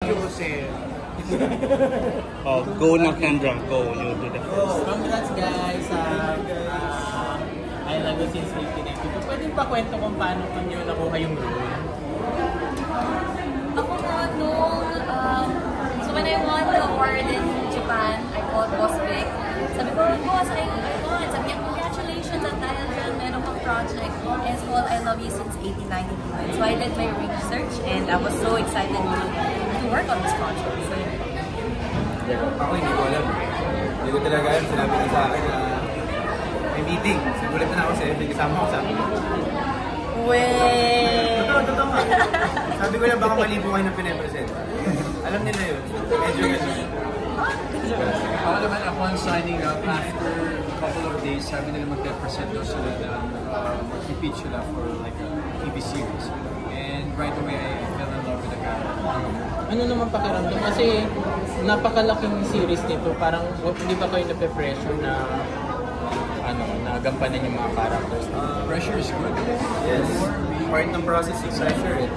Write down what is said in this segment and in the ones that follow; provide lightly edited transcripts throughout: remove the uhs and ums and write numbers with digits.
Joseph. Oh, go na Kendra, go. You do the first. Congrats guys! I love you since 1992. Pwede pa kwento kung paano nyo nakuha yung role? Ako nga so when I won the award in Japan, I called Boss Vic. Sabi ko, Boss, I won. Sabi niya, congratulations at dahil dyan meron kang project. And it's called I Love You Since 1892. So I did my research and I was so excited to work on this project. So, Ako hindi ko alam. Hindi ko talaga alam. Sinabi niya sa akin na may meeting. Sigulat na ako sa FB. Kasama ko sa akin. Wait! Totoo nga. Sabi ko na baka mali po kayo ng pinapresent. Alam nila yun. Medyo ganun. Ako naman, upon signing up, after a couple of days, sabi nila mag-represent daw sila na mag-repeat sila for like a TV series. And right away, I fell in love with the character. Ano naman pakiramdam? Kasi napakalaking series nito. Parang hindi ba kayo nape-pressure na na gampanan yung mga characters? Pressure is good. Yes. Part ng process yung pressure.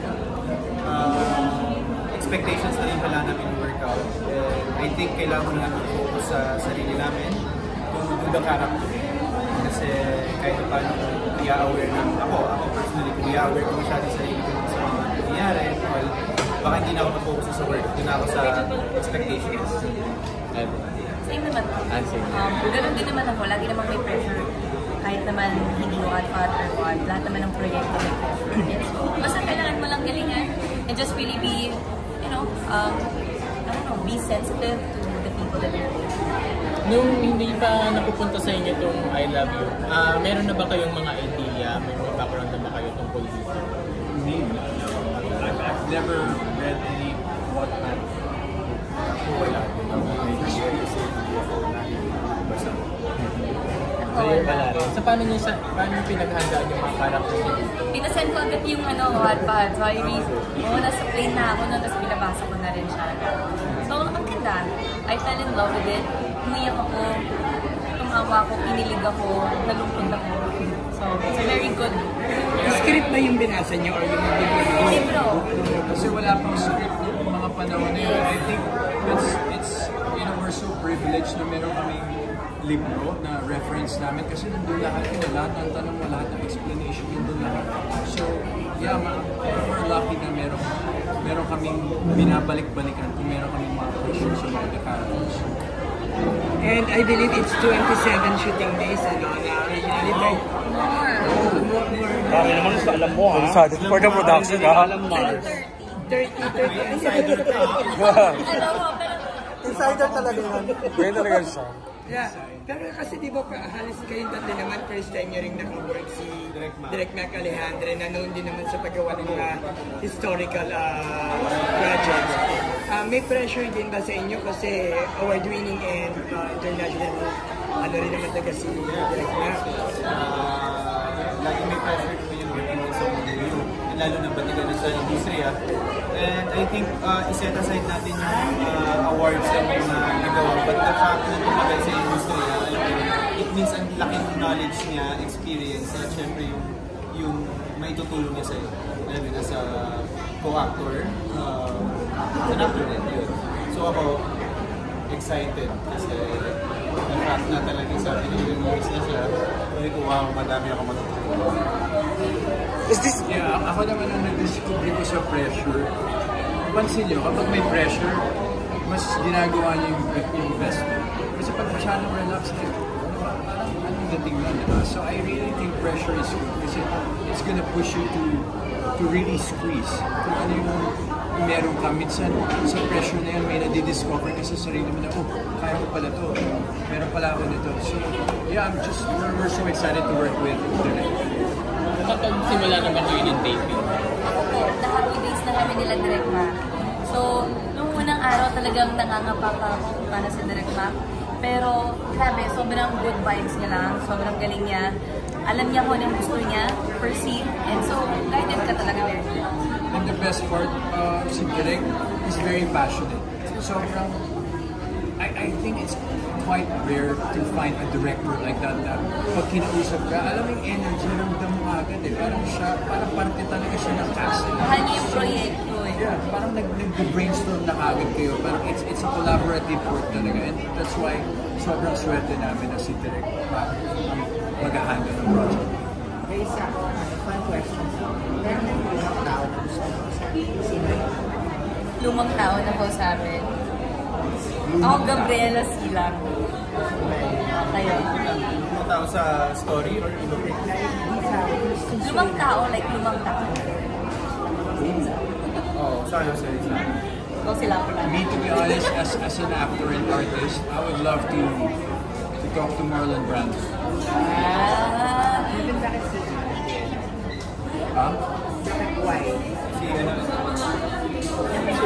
Expectations na rin pala namin workout. I think kailangan mo na focus sa sarili namin to the character. Kasi kahit paano kung i-aware namin ako personally, kung i-aware ko masyado sa sarili ko sa mga nangyayari, well, baka hindi na ako na-focus sa work. Doon ako sa expectations. Same naman. Ganun din naman ako. Lagi naman may pressure. Kahit naman hindi ko at or what. Lahat naman ng proyekto may pressure. So, basta kailangan mo lang galingan and just really be, be sensitive to the people that you're with. Nung hindi pa napupunta sa inyo itong I Love You, meron na ba kayong mga idea? May mga background na ba kayo tungkol dito? Me? I've never read any Wattpad. Wala. Kayo pala rin. So paano nyo pinaghandaan yung mga characters nyo dito? Pinasend ko agad yung Wattpad. So I read, nasa plane na ako nun, tapos binabasa ko na rin siya. So ang ganda. I fell in love with it. Umiyak ako, tumawa ako, kinilig ako, nalungkot ako. So it's a very good. Script ba yung binasa niyo or yung libro? Kasi wala pang script yung mga panahon na yun. I think it's we're so privileged na meron kaming libro na reference namin kasi nandun lahat lahat ng tanong mo, lahat ng explanation nandun lahat. So, yeah, we're lucky na meron kaming binabalik-balikan kung meron kaming mga questions about the characters. And I believe it's 27 shooting days, originally by More. Dami naman sa alam mo, ha? For the production, ha? Alam mo. 30. insider ka. Insider talaga yun. Ganyan talaga siya. Yeah. Pero kasi di ba halos kayong dati naman first time nyo rin naka-work si Direk Mac Alejandre na noon din naman sa paggawa ng mga historical projects. May pressure din ba sa inyo kasi award-winning and international rin naman taga si Direk Mac? Lagi may pressure ko yung working also on the new. Lalo na batigan na sa industriya. And I think iset aside natin yung awards and yung nagawa. But the fact na tumagal sa industriya, it means ang laking knowledge niya, experience, at syempre yung may tutulong niya sa'yo. Alam yun, as a co-actor, an actor din yun. So ako, excited kasi the fact na talagang sabi niya yung movies na siya, ay ko, wow, madami ako matutulong. Yeah, ako naman ang nag-discover ko sa pressure. Pansin nyo, kapag may pressure, mas ginagawa niyo yung best. Kasi pag masyadong relax, anong dating na, diba? So I really think pressure is good kasi it's gonna push you to really squeeze. Kung ano yung meron ka, minsan sa pressure na yan, may nadidiscover ka sa sarili mo na, kaya ko pala to. Meron pala ako nito. So yeah, we're so excited to work with Direk. Kapag simula na ba kayo ng taping? Ako po, na-happy days na kami nila Direk Mac. So, nung unang araw talagang nangangapa pa ako para sa Direk Mac. Pero, grabe, sobrang good vibes niya lang. Sobrang galing niya. Alam niya kung anong gusto niya, perceive. And so, guided ka talaga there. And the best part, si Direk is very passionate. So, sobrang, I think it's quite rare to find a director like that na pag kinausap ka, alam mo yung energy, ramdam mo agad eh. Parang siya, parang parte talaga siya ng cast. Mahal niya yung proyekto eh. parang nag-brainstorm na kagad kayo. Parang it's a collaborative work talaga. And that's why sobrang swerte namin na si Direk ang mag-handle ng project. Hey, Sam, fun question. Meron yung lumang tao ng sino yun? Lumang tao na po sa amin. Ako, Gabriela Silang. Kayo. Lumang tao sa story or iba? Lumang tao, like lumang tao. Oo, sa'yo sa isa. Ikaw sila po lang. Me, to be honest, as an actor and artist, I would love to talk to Marlon Brando. Even bakit si Huh? bakit why? Si ano?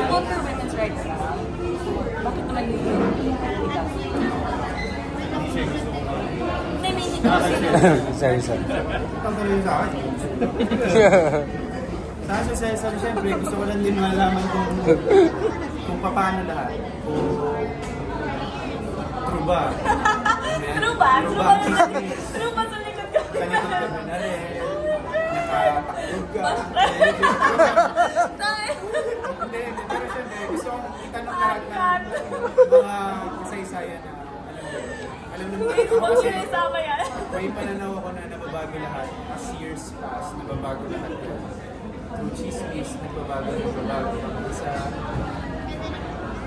Both for women's rights na. Bakit naman yun? Ikaw. Hindi siya gusto ko. Hindi, may hindi kasi. Sorry. Tanggalin yun sa akin. Saan si Cesar, siyempre, gusto ko lang din malaman kung paano lahat. Kung true ba? True ba? True ba ang chismis? True ba sa likod ko? Sa likod ka ba na rin? Nakatakbog ka? Hindi. Pero siyempre, gusto kong itanong lahat ng mga kasaysayan na alam naman Hindi ko ba kasi sinasama yan? may pananaw ako na nababago lahat. As years pass, nababago lahat yun. Through chismis, nagbabago. Isa,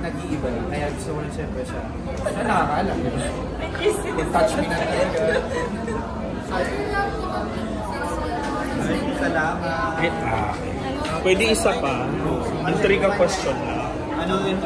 nag-iiba lang. Kaya gusto ko lang siyempre siya. Siya nakakaalam. Touch me na talaga. Ay, salamat. Pwede isa pa. Intriga question lang. Ano yun?